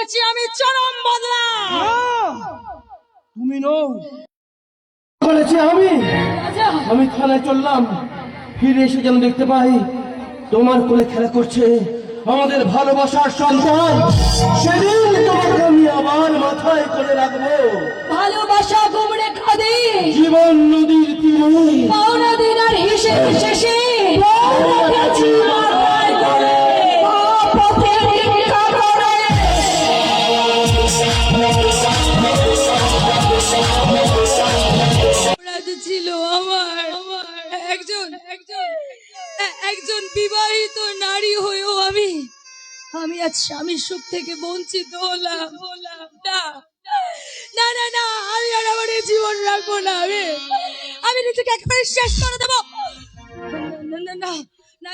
বলছি আমি চরম বদলা। তুমি নও, বলেছি আমি থানায় চললাম, ফিরে এসে যেন দেখতে পাই তোমার কোলে খেলা করছে আমাদের ভালোবাসার সন্তান। সেদিন তোমাকে আমি আবার মাথায় করে রাখবো। ভালোবাসা গুমড়ে খাদে জীবন নদীর তীরে পাওনা দিনার হিসেব শেষে ছিল আমার একজন একজন একজন বিবাহিত নারী হয়েও আমি আজ স্বামীর সুখ থেকে বঞ্চিত হলাম। না না না, আমি আর আমার এই জীবন রাখবো না। আমি নিজেকে একেবারে শেষ করে দেবো। না না না না,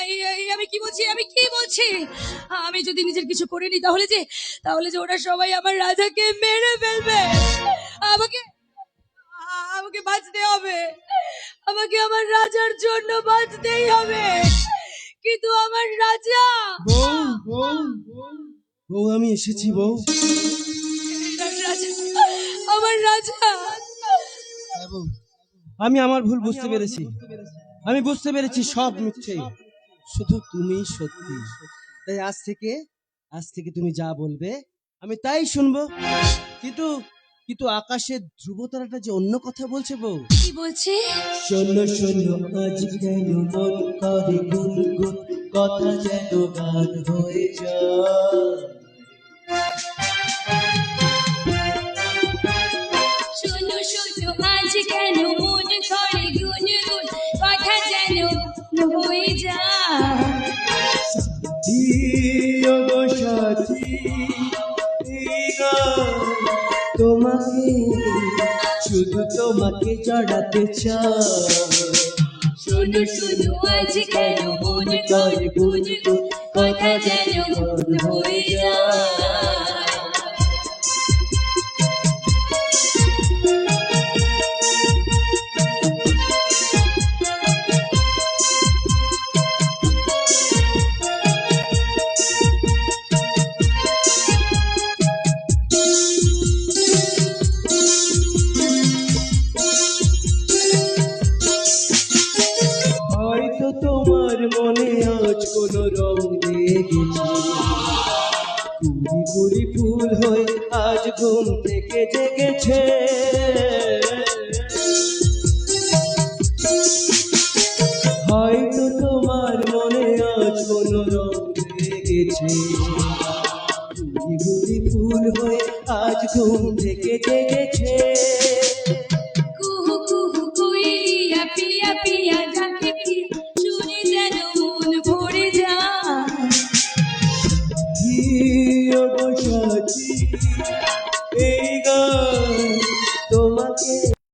আমি কি বলছি আমি যদি নিজের কিছু করিনি তাহলে যে ওরা সবাই আমার রাজাকে মেরে ফেলবে। আমাকে আমাকে বাঁচতে হবে, আমাকে আমার রাজার জন্য বাঁচতেই হবে। কিন্তু আমার রাজা, বউ আমি এসেছি বউ। আমার রাজা, আমি আমার ভুল বুঝতে পেরেছি, আমি বুঝতে পেরেছি সব মিথ্যে, শুধু তুমি সত্যি। তাই আজ থেকে তুমি যা বলবে আমি তাই শুনবো। কিন্তু কিন্তু আকাশের ধ্রুবতারাটা যে অন্য কথা বলছে বউ। কি বলছে? শোনো শোনো আজ কেন মন করে গুনগুন, কথা যেন গান হয়ে যায়। শোনো শোনো আজ কেন মন করে গুনগুন, কথা যেন হয়ে যায়। সাথী ও গো সাথী, এই গান তোমাকে, শুধু তোমাকে চড়াতে চাই। শোনো শোনো আজ কেন মন করে গুনগুন, কথা যেন হয়ে যায়। হয়তো তোমার মনে আজ কোন রং লেগেছে, কুড়ি কুড়ি ফুল হয়ে আজ ঘুম থেকে জেগেছে। হয়তো তোমার মনে আজ কোন রং লেগেছে, কুড়ি কুড়ি ফুল হয়ে আজ ঘুম থেকে জেগেছে। কুহু কুহু কোয়েলিয়া পিয়া পিয়া ডাকে পিয়া, শুনে যেন মন ভরে যায়। ও গো সাথী,